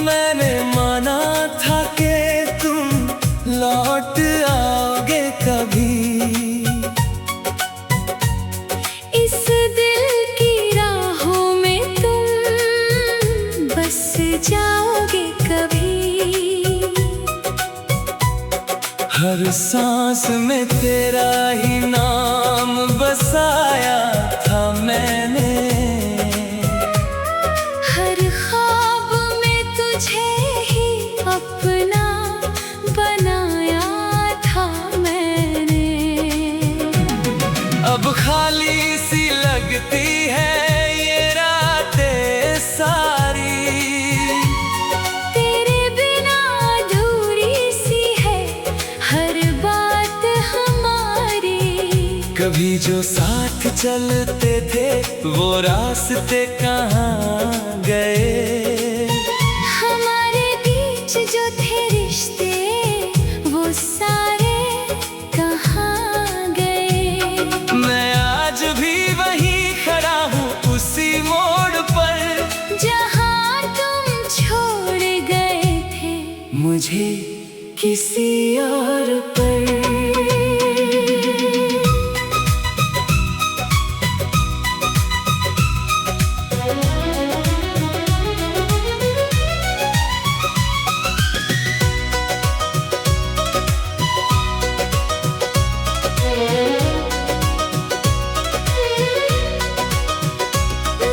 मैंने माना था कि तुम लौट आओगे कभी। इस दिल की राहों में तुम बस जाओगे कभी। हर सांस में तेरा ही नाम बसाया था मैंने। हर ख्वाब में तुझे ही अपना बनाया था मैंने। अब खाली सी लगती है ये रातें सारी। तेरे बिना अधूरी सी है हर बात हमारी। कभी जो साथ चलते थे वो रास्ते कहाँ गए। हमारे बीच जो थे रिश्ते वो सारे कहाँ गए। मैं आज भी वहीं खड़ा हूँ उसी मोड़ पर जहाँ तुम छोड़ गए थे मुझे किसी और पर।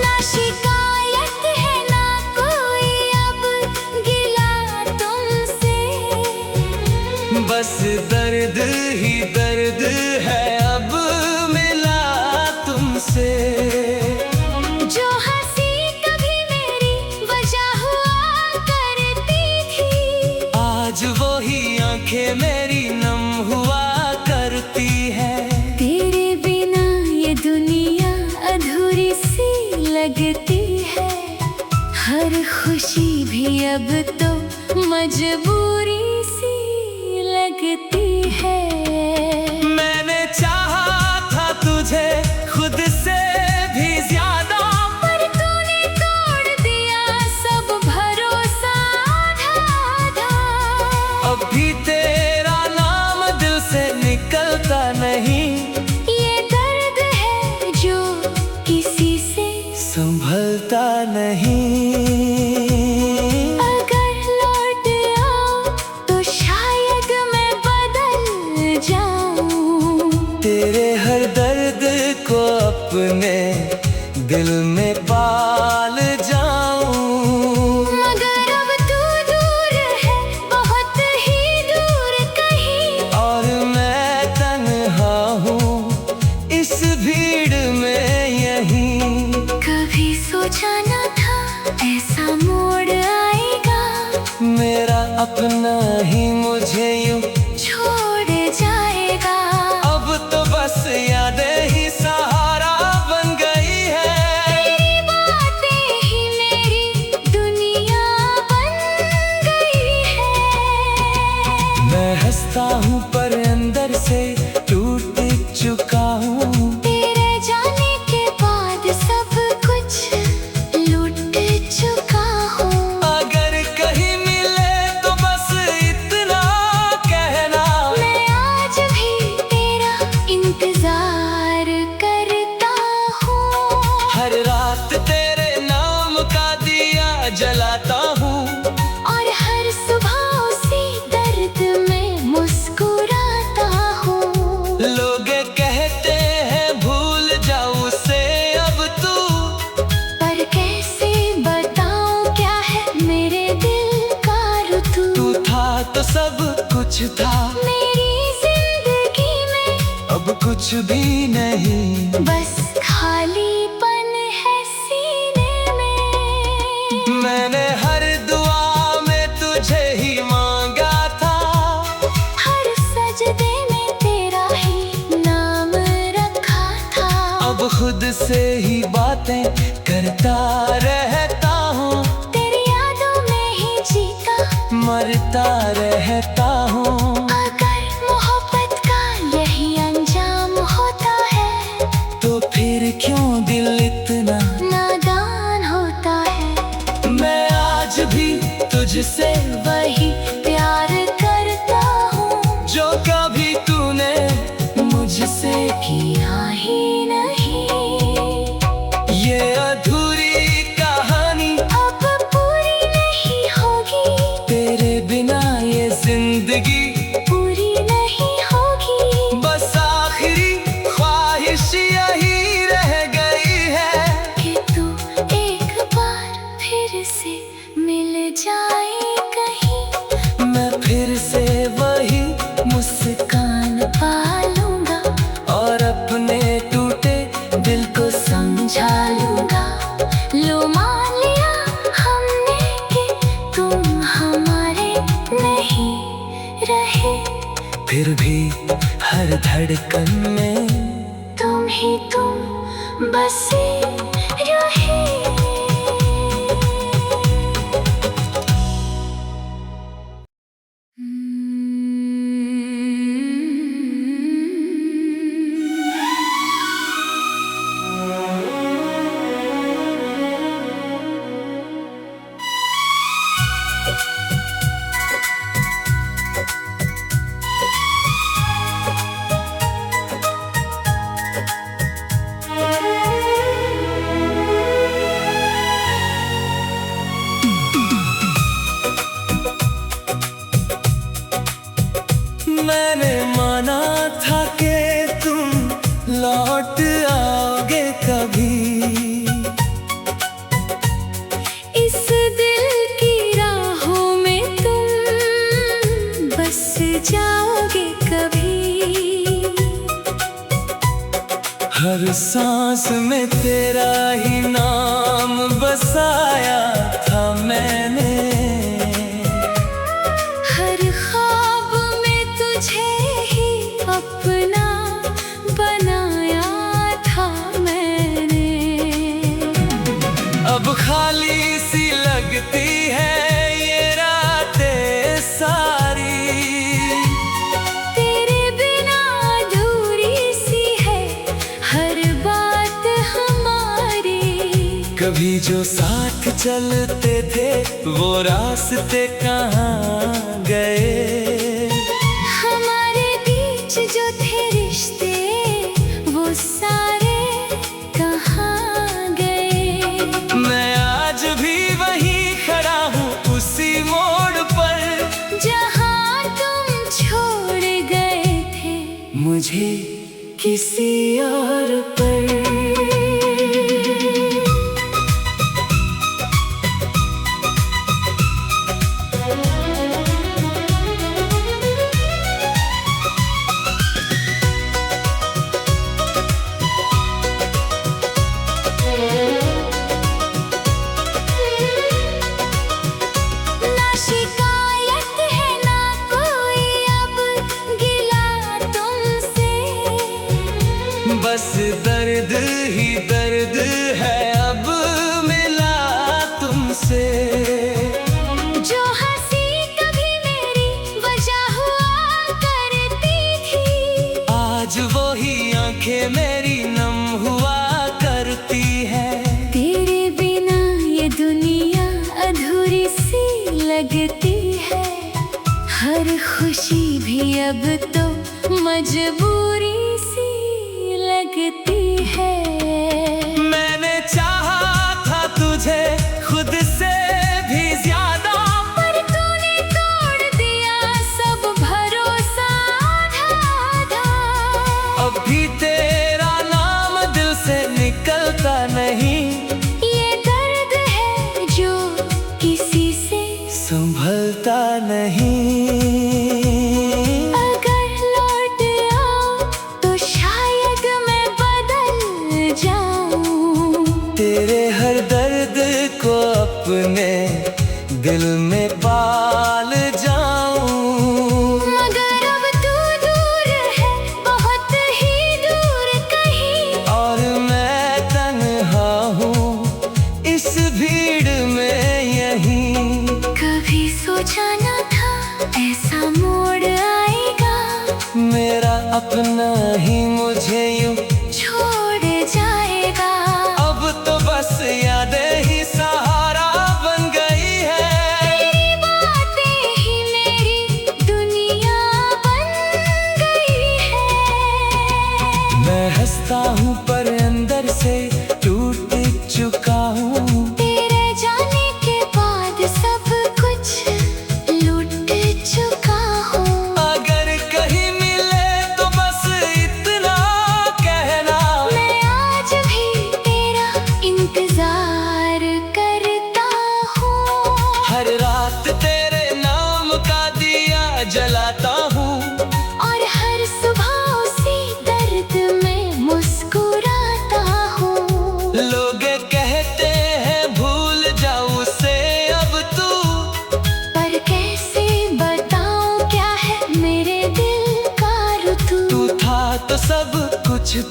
ना शिकायत है ना कोई अब गिला तुमसे। बस दर्द ही दर्द है अब मिला तुमसे। जो हंसी कभी मेरी वजह हुआ करती थी आज वो ही आंखें मेरी नम हुआ करती है। तेरे बिना ये दुनिया अधूरी सी लगती है। हर खुशी भी अब तो मजबूरी सी लगती है। मैंने चाहा था तुझे खुद से भी ज्यादा पर तूने तोड़ दिया सब भरोसा आधा। अब भी तेरा नाम दिल से निकलता नहीं। ये दर्द है जो किसी से संभलता नहीं। अगर लौट आओ तो शायद मैं बदल जाऊं। तेरे हर दर्द को अपने दिल में पाल जाऊं। मगर अब तू दूर है बहुत ही दूर कहीं। और मैं तन्हा हूँ इस भीड़ में यहीं। कभी सोचा न था ऐसा मोड़ आएगा। मेरा अपना ही मुझे यूं छोड़ जाएगा। अब तो बस यादें ही सहारा बन गई है। तेरी बातें ही मेरी दुनिया बन गई है। मैं हंसता हूँ पर अंदर से टूट चुका हूँ। तेरे जाने के बाद सब कुछ लूट चुका हूँ। अगर कहीं मिले तो बस इतना कहना। मैं आज भी तेरा इंतजार करता हूँ। हर रात तेरे नाम का दिया जलाता हूँ। और हर सुबह उसी दर्द में मुस्कुराता हूँ। लोग कहते हैं भूल जाओ उसे अब तू। पर कैसे बताऊँ क्या है मेरे दिल का रुतू। तू था तो सब कुछ था मेरी जिंदगी में अब कुछ भी नहीं। बस खालीपन है सीने में। मैंने हर दुआ में तुझे ही मांगा था। हर सजदे में तेरा ही नाम रखा था। अब खुद से ही बातें करता रहता हूँ। तेरी यादों में ही जीता मरता रहता हूँ। अगर मोहब्बत का यही अंजाम होता है तो फिर क्यों दिल इतना नादान होता है। मैं आज भी तुझ तुझसे वही प्यार करता हूँ जो कभी तूने मुझसे किया ही नहीं। ये अधूरी कहानी अब पूरी नहीं होगी, तेरे बिना ये जिंदगी पूरी नहीं होगी। बस आखिरी ख्वाहिश यही रह गई है कि तू एक बार फिर से मिल जाए कहीं, मैं फिर से वही मुस्कान पालूंगा और अपने टूटे दिल को समझा लूंगा। लो मान लिया हमने कि तुम हमारे नहीं रहे, फिर भी हर धड़कन में तुम ही तुम बसे रहे। मैंने माना था कि तुम लौट आओगे कभी, इस दिल की राहों में तुम बस जाओगे कभी। हर सांस में तेरा ही नाम बसाया था मैंने, हर ख्वाब में तुझे ही अपना बनाया था मैंने। अब खाली सी लगती है ये रातें सारी, तेरे बिना अधूरी सी है हर बात हमारी। कभी जो साथ चलते थे वो रास्ते कहाँ गए, हमारे बीच जो थे रिश्ते वो सारे कहाँ गए। मैं आज भी वहीं खड़ा हूँ उसी मोड़ पर, जहाँ तुम छोड़ गए थे मुझे किसी और पर। ना शिकायत है ना कोई अब गिला तुमसे, बस दर्द ही दर्द है अब मिला तुमसे। जो हंसी कभी मेरी वजह हुआ करती थी, आज वही आंखें मेरी नम हुआ करती है। तेरे बिना ये दुनिया अधूरी सी लगती है, हर खुशी भी अब तो मजबूरी सी लगती है। मैंने चाहा था तुझे खुद से भी ज्यादा, पर तूने तोड़ दिया सब भरोसा आधा। अब भी तेरा नाम दिल से निकलता नहीं, ये दर्द है जो किसी से संभलता नहीं। अगर लौट आओ तो शायद मैं बदल जाऊं, तेरे हर दर्द को अपने दिल में पाल जाऊं। मगर अब तू दूर है बहुत ही दूर कहीं, और मैं तन्हा हूँ इस भीड़ में यहीं। कभी सोचा न था ऐसा मोड़ आएगा, मेरा अपना ही मुझे यूं छोड़ जाएगा। अब तो बस यादें ही सहारा बन गई है। तेरी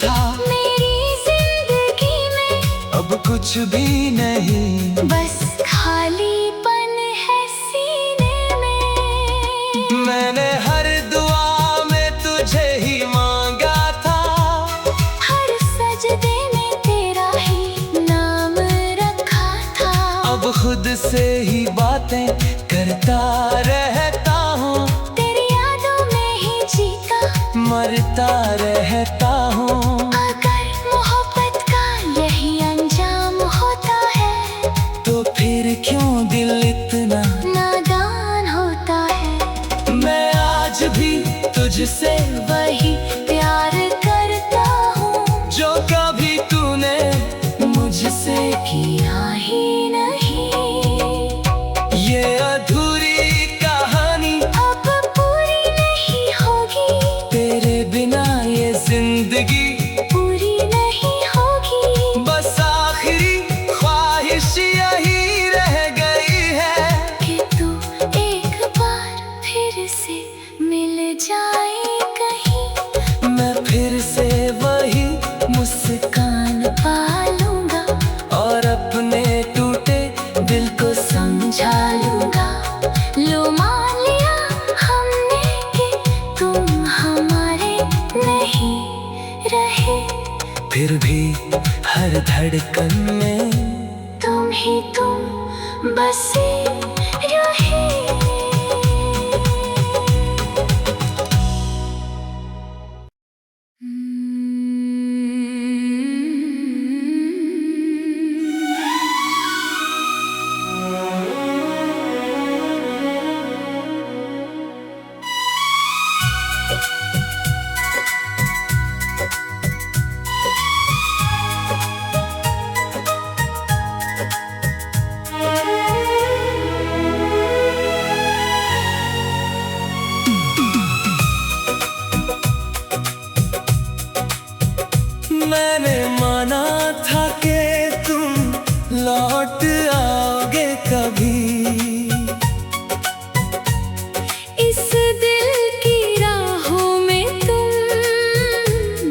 था मेरी जिंदगी में, अब कुछ भी नहीं, बस खालीपन है सीने में। मैंने हर दुआ में तुझे ही मांगा था, हर सजदे में तेरा ही नाम रखा था। अब खुद से ही बातें करता रहता हूँ, तेरी यादों में ही जीता मरता रहता हूँ। अगर मोहब्बत का यही अंजाम होता है, तो फिर क्यों दिल इतना नादान होता है। मैं आज भी तुझसे वही प्यार करता हूँ जो कभी तूने मुझसे किया ही नहीं। ये अधूरी कहानी अब पूरी नहीं होगी, तेरे बिना ये जिंदगी पूरी नहीं होगी। बस आखिरी ख्वाहिश यही रह गई है कि तू एक बार फिर से मिल जाए कहीं, मैं फिर से वही मुस्कान पालूंगा और अपने टूटे दिल को समझा लूंगा। लो मान लिया हमने कि तुम हमारे नहीं रहे, फिर भी हर धड़कन में तुम बसे रहे। मैंने माना था कि तुम लौट आओगे कभी, इस दिल की राहों में तुम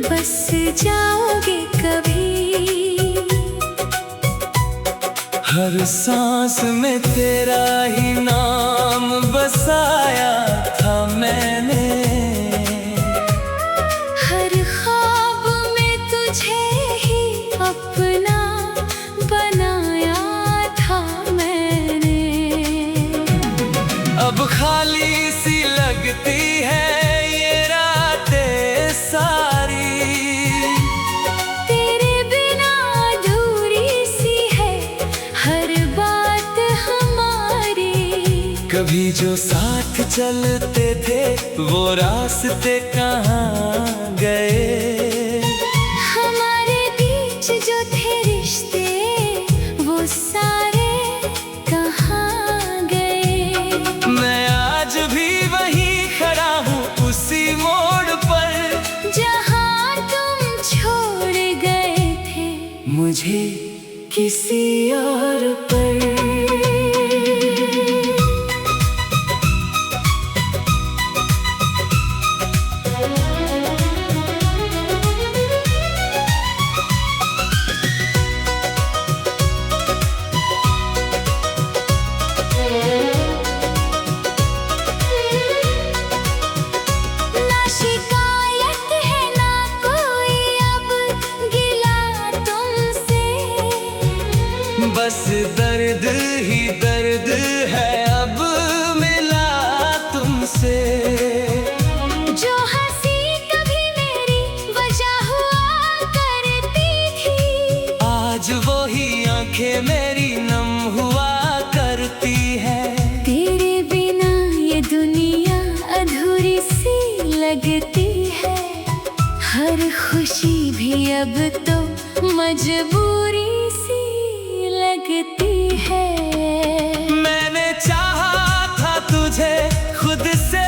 बस जाओगे कभी। हर सांस में तेरा ही नाम बसाया था मैंने, हर ख्वाब में तुझे ही अपना बनाया था मैंने। अब खाली सी लगती है ये रातें सारी, तेरे बिना अधूरी सी है हर बात हमारी। कभी जो साथ चलते थे वो रास्ते कहाँ गए, हमारे बीच जो थे रिश्ते वो सारे कहाँ गए। मैं आज भी वहीं खड़ा हूँ उसी मोड़ पर, जहाँ तुम छोड़ गए थे मुझे किसी और पर। ना शिकायत है ना कोई अब गिला तुमसे, बस दर्द ही दर्द है अब मिला तुमसे। जो हंसी कभी मेरी वजह हुआ करती थी, आज वो ही आंखें मेरी नम हुआ करती है। तेरे बिना ये दुनिया अधूरी सी लगती है, हर खुशी भी अब तो मजबूरी सी लगती है। मैंने चाहा था तुझे खुद से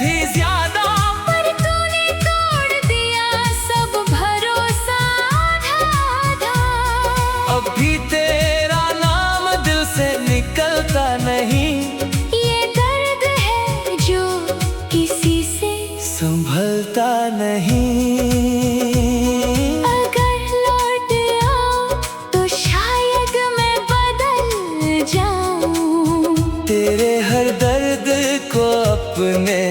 भी ज्यादा, पर तूने तोड़ दिया सब भरोसा आधा। अब भी तेरा नाम दिल से निकलता नहीं, ये दर्द है जो किसी से संभलता नहीं। जाऊं, तेरे हर दर्द को अपने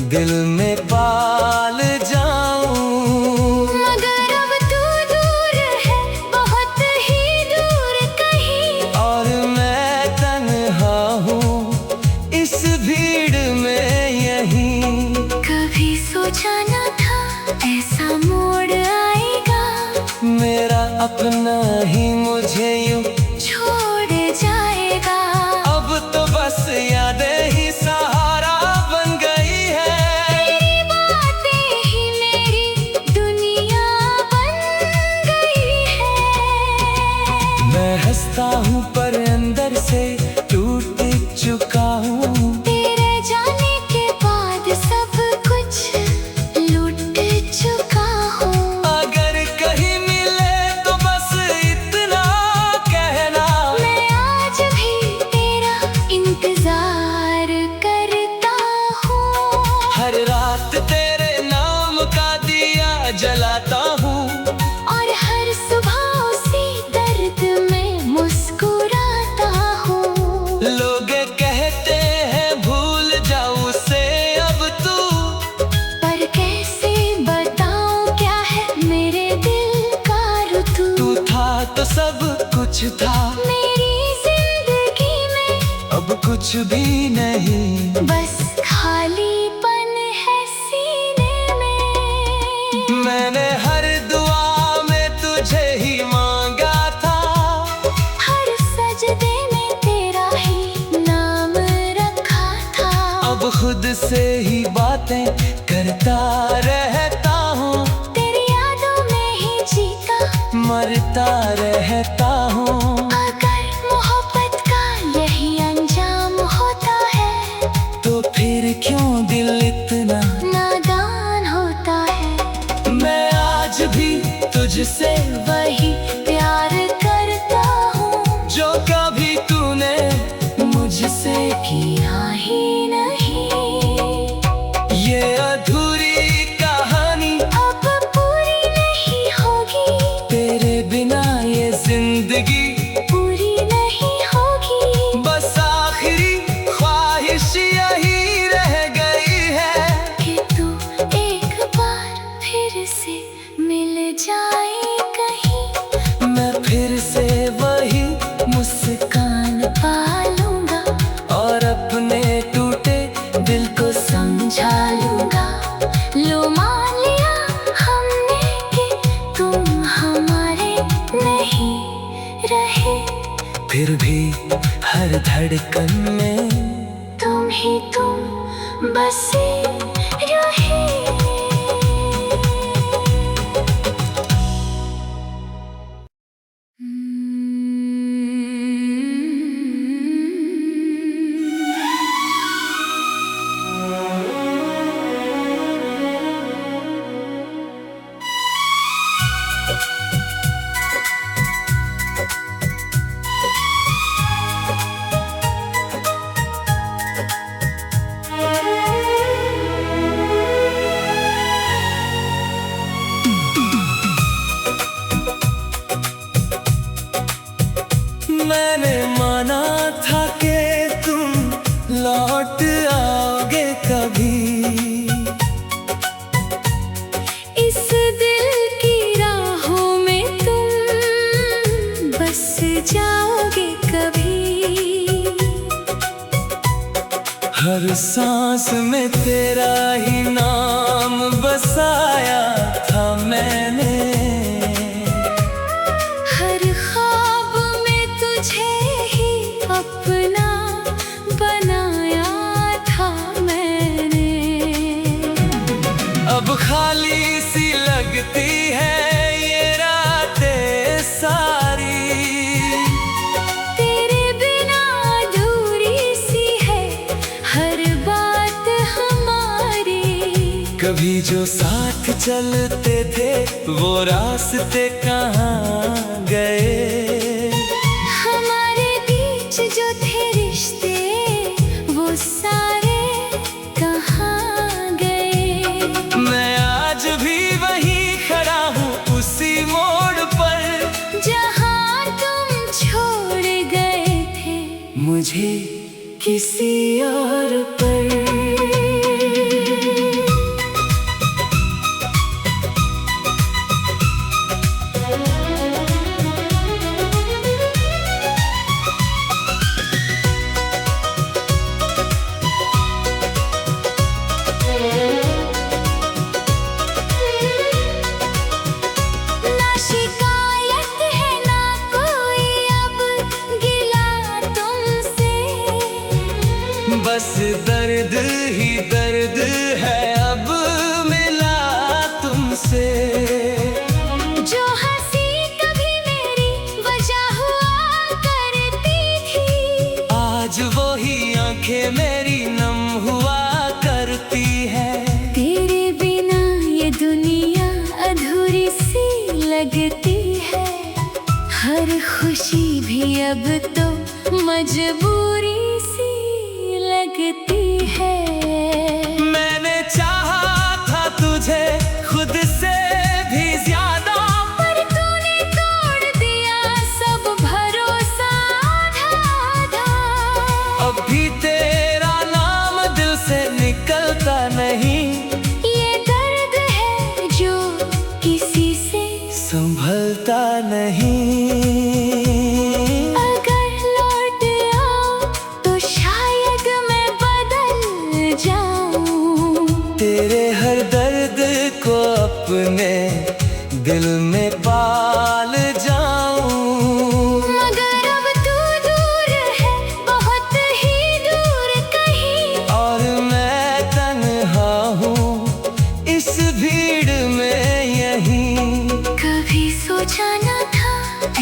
दिल में पाल जाऊं। मगर अब तू दूर है, बहुत ही दूर कहीं, और मैं तन्हा हूँ इस भीड़ में यहीं। कभी सोचा न था ऐसा मोड़ आएगा, मेरा अपना ही मुझे यूं छोड़ जाएगा। अब तो बस यादें ही सहारा बन गई है। तेरी बातें ही मेरी दुनिया बन गई है। मैं हंसता हूँ पर अंदर से टूट चुका हूँ। तेरे जाने के बाद सब कुछ लूट चुका हूँ। अगर कहीं मिले तो बस इतना कहना, मैं आज भी तेरा इंतजार करता हूँ। हर रात तेरे नाम का दिया जलाता हूँ। और हर सुबह उसी दर्द में मुस्कुराता हूँ। लोग कहते हैं भूल जाऊं उसे अब तू, पर कैसे बताऊं क्या है मेरे दिल का ऋतु। तू था तो सब कुछ था, मेरी जिंदगी में अब कुछ भी नहीं। बस खालीपन है सीने में। मैंने हर दुआ में तुझे ही मांगा था, हर सजदे में तेरा ही नाम रखा था। अब खुद से ही बातें करता रहता हूँ। तेरी यादों में ही जीता मरता रहता हूँ। अगर मोहब्बत का यही अंजाम होता है, तो फिर क्यों दिल इतना नादान होता है। मैं आज भी तुझसे वही प्यार करता हूँ जो कभी तूने मुझसे किया ही नहीं। ये अधूरी कहानी अब पूरी नहीं होगी, तेरे बिना ये जिंदगी पूरी नहीं होगी। बस आखिरी ख्वाहिश यही रह गई है कि तू एक बार फिर से मिल जाए कहीं, मैं फिर से वही मुस्कान पालूंगा और अपने टूटे दिल को समझा लूंगा। लो मान लिया हमने कि तुम हमारे नहीं रहे, फिर भी हर धड़कन में तुम ही तुम बसे रहे। मैंने माना था कि तुम लौट आओगे कभी, इस दिल की राहों में तुम बस जाओगे कभी। हर सांस में तेरा ही नाम बसाया था मैंने। हर ख्वाब में तुझे ही अपना बनाया था मैंने। अब खाली सी लगती है ये रातें सारी, तेरे बिना अधूरी सी है हर बात हमारी। कभी जो साथ चलते थे वो रास्ते कहाँ गए। हमारे बीच जो थे रिश्ते वो सारे कहाँ गए। मैं आज भी वहीं खड़ा हूँ उसी मोड़ पर, जहाँ तुम छोड़ गए थे मुझे किसी और पर। ना शिकायत है ना कोई अब गिला तुमसे, बस दर्द ही दर्द है अब मिला तुमसे। जो हंसी कभी मेरी वजह हुआ करती थी, आज वही आंखें मेरी नम हुआ करती है। तेरे बिना ये दुनिया अधूरी सी लगती है। हर खुशी भी अब तो मजबूरी सी लगती है। मैंने चाहा था तुझे खुद से भी ज्यादा, पर तूने तोड़ दिया सब भरोसा आधा। अब भी तेरा नाम दिल से निकलता नहीं। ये दर्द है जो किसी से संभलता नहीं। अगर लौट आओ तो शायद मैं बदल जाऊं। तेरे हर दर्द को अपने दिल में पाल जाऊं। मगर अब तू दूर है, बहुत ही दूर कहीं। और मैं तन्हा हूँ इस भीड़ में यहीं। कभी सोचा न था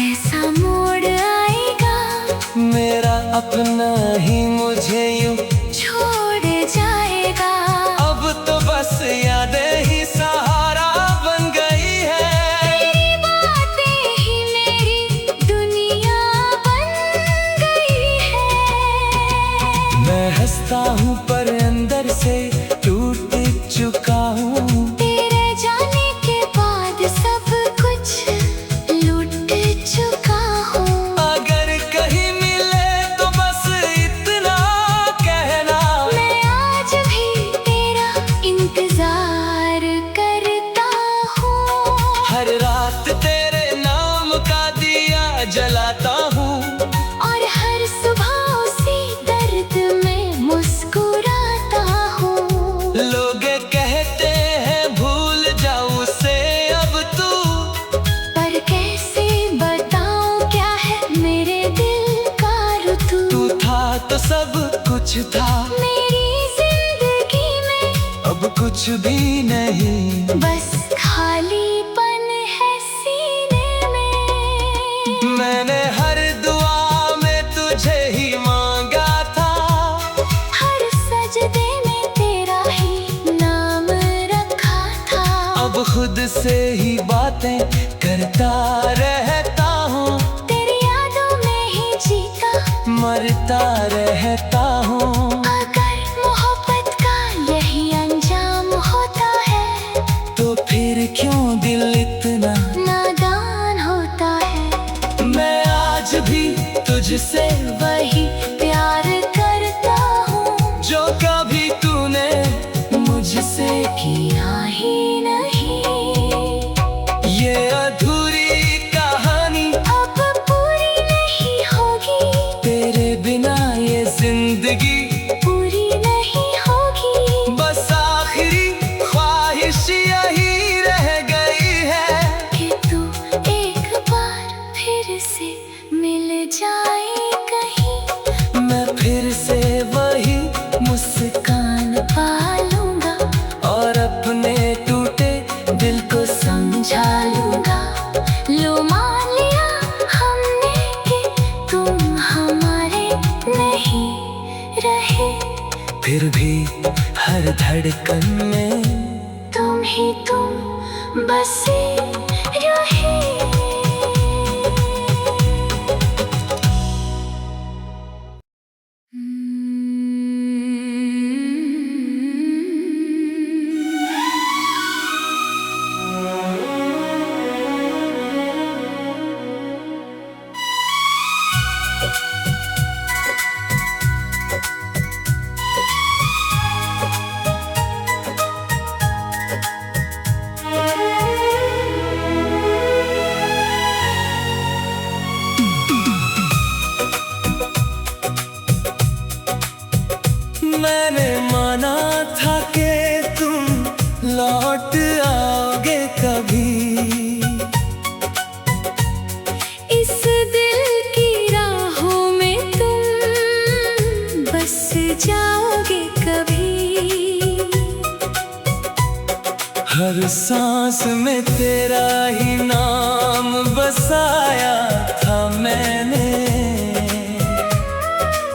ऐसा मोड़ आएगा, मेरा अपना ही मुझे यूं छोड़ जाएगा। अब तो बस यादें ही सहारा बन गई है। तेरी बातें ही मेरी दुनिया बन गई है। मैं हंसता हूँ पर अंदर से टूट चुका हूँ। तेरे जाने के बाद सब कुछ लूट चुका हूँ। अगर कहीं मिले तो बस इतना कहना, मैं आज भी तेरा इंतजार करता हूँ। हर रात तेरे नाम का दिया जलाता हूँ। और हर सुबह उसी दर्द में मुस्कुराता हूँ। लोग कहते हैं भूल जाऊँ उसे अब तू, पर कैसे बताऊँ क्या है मेरे दिल का ऋतु। तू था तो सब कुछ था, मेरी जिंदगी में अब कुछ भी नहीं। बस खालीपन है सीने में। मैंने हर दुआ में तुझे ही मांगा था, हर सजदे में तेरा ही नाम रखा था। अब खुद से ही बातें करता रहता हूँ। तेरी यादों में ही जीता मरता रहता हूँ। अगर मोहब्बत का यही अंजाम होता है, तो फिर क्यों दिल इतना नादान होता है। मैं आज भी तुझसे वही प्यार करता हूँ जो कभी तूने मुझसे किया ही नहीं। ये अधूरी कहानी अब पूरी नहीं होगी, तेरे बिना ये जिंदगी पूरी नहीं होगी। बस आखिरी ख्वाहिश यही रह गई है कि तू एक बार फिर से मिल जाए कहीं। मैं फिर से वही मुस्कान पालूंगा और अपने टूटे दिल को समझा लूंगा। लो मान लिया हमने कि तुम हमारे नहीं रहे, फिर भी हर धड़कन में तुम ही तुम बसे रहे। मैंने माना था कि तुम लौट आओगे कभी। इस दिल की राहों में तुम बस जाओगे कभी। हर सांस में तेरा ही नाम बसाया था मैंने।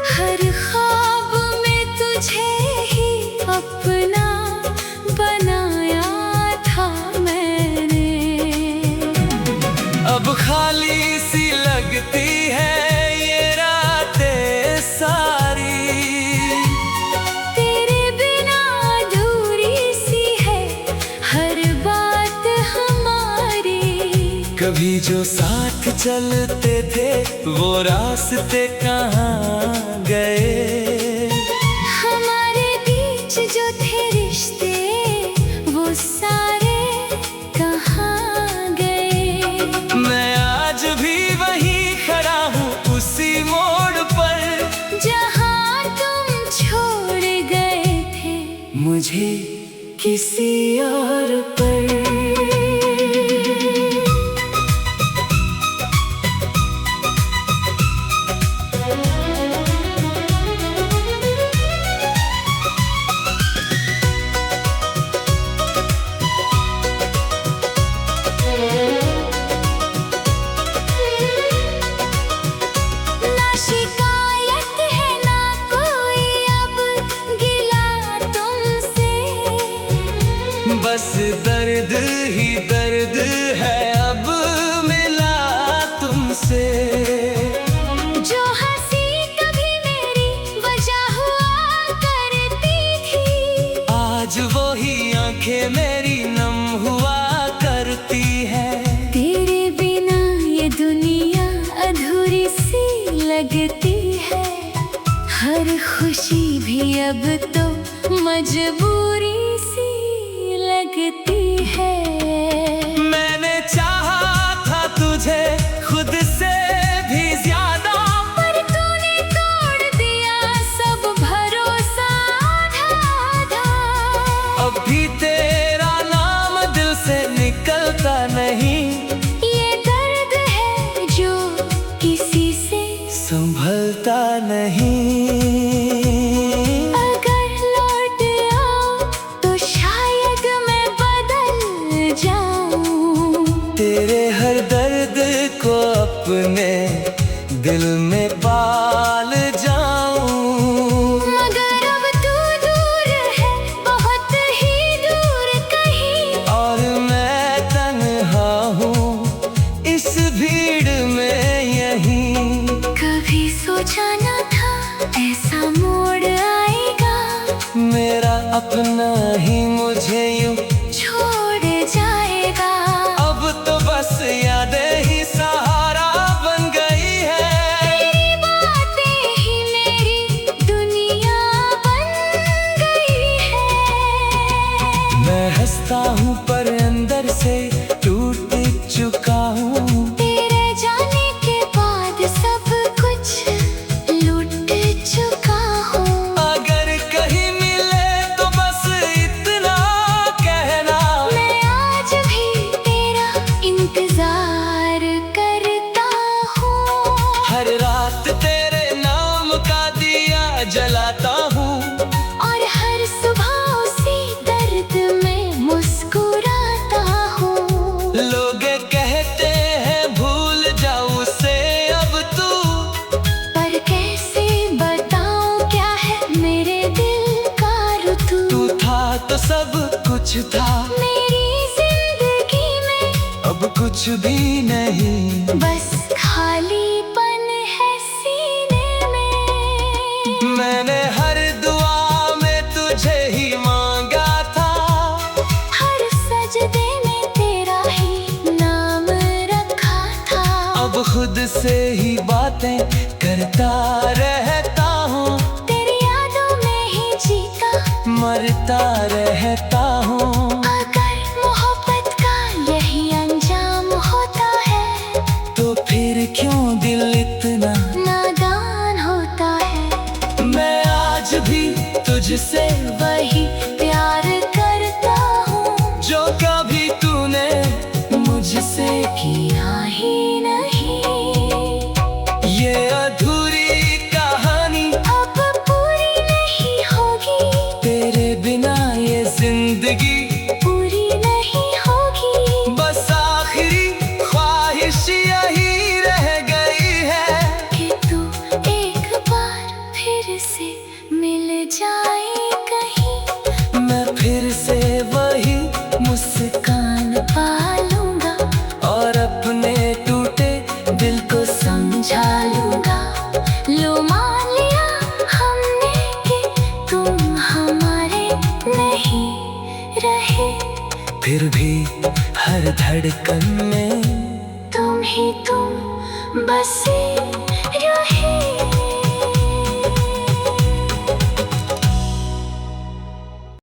हर ख्वाब में तुझे ही अपना बनाया था मैंने। अब खाली सी लगती है ये रातें सारी। तेरे बिना अधूरी सी है हर बात हमारी। कभी जो साथ चलते थे वो रास्ते कहाँ गए। हमारे बीच जो थे रिश्ते वो सारे कहाँ गए। मैं आज भी वहीं खड़ा हूँ उसी मोड़ पर, जहाँ तुम छोड़ गए थे मुझे किसी और पर। ना शिकायत है ना कोई अब गिला तुमसे। बस दर्द ही दर्द है अब मिला तुमसे। जो हंसी कभी मेरी वजह हुआ करती थी, आज वो ही आंखें मेरी नम हुआ करती है। तेरे बिना ये दुनिया अधूरी सी लगती है। हर खुशी भी अब तो मजबूरी सी लगती है। मैंने चाहा था तुझे खुद से भी ज्यादा, पर तूने तोड़ दिया सब भरोसा आधा। अब भी तेरा नाम दिल से निकलता नहीं। ये दर्द है जो किसी से संभलता नहीं। अगर लौट आओ तो शायद मैं बदल जाऊं। तेरे हर दर्द को अपने दिल में पाल जाऊं। मगर अब तू दूर है बहुत ही दूर कहीं। और मैं तन्हा हूँ इस भीड़ में यहीं। कभी सोचा न था ऐसा मोड़ आएगा। मेरा अपना ही मुझे यूं छोड़ जाएगा। अब तो बस यादें ही सहारा बन गई है। तेरी बातें ही मेरी दुनिया बन गई है। मैं हंसता हूँ पर अंदर से टूट चुका हूँ। तेरे जाने के बाद सब कुछ लूट चुका हूँ। अगर कहीं मिले तो बस इतना कहना, मैं आज भी तेरा इंतजार करता हूँ। हर रात तेरे नाम का दिया जलाता हूँ। और हर सुबह उसी दर्द में मुस्कुराता हूँ। लोग कहते हैं भूल जाओ उसे अब तू, पर कैसे बताऊँ क्या है मेरे दिल का ऋतु। तू था तो सब कुछ था, मेरी जिंदगी में अब कुछ भी नहीं। बस खालीपन है सीने में। मैंने हर दुआ में तुझे ही मांगा था। हर सजदे में तेरा ही नाम रखा था। अब खुद से ही बातें करता रहता हूँ। तेरी यादों में ही जीता मरता रहता हूँ। अगर मोहब्बत का यही अंजाम होता है तो फिर क्यों दिल इतना नादान होता है। मैं आज भी तुझ मुझसे वही प्यार करता हूँ जो कभी तूने मुझसे किया ही नहीं। ये अधूरी कहानी अब पूरी नहीं होगी, तेरे बिना ये जिंदगी पूरी नहीं होगी। बस आखिरी ख्वाहिश यही रह गई है कि तू एक बार फिर से मिल जाए कहीं, मैं फिर से वही मुस्कान पालूंगा और अपने टूटे दिल को समझा लूंगा। लो मान लिया हमने कि तुम हमारे नहीं रहे, फिर भी हर धड़कन में तुम ही तुम बसे।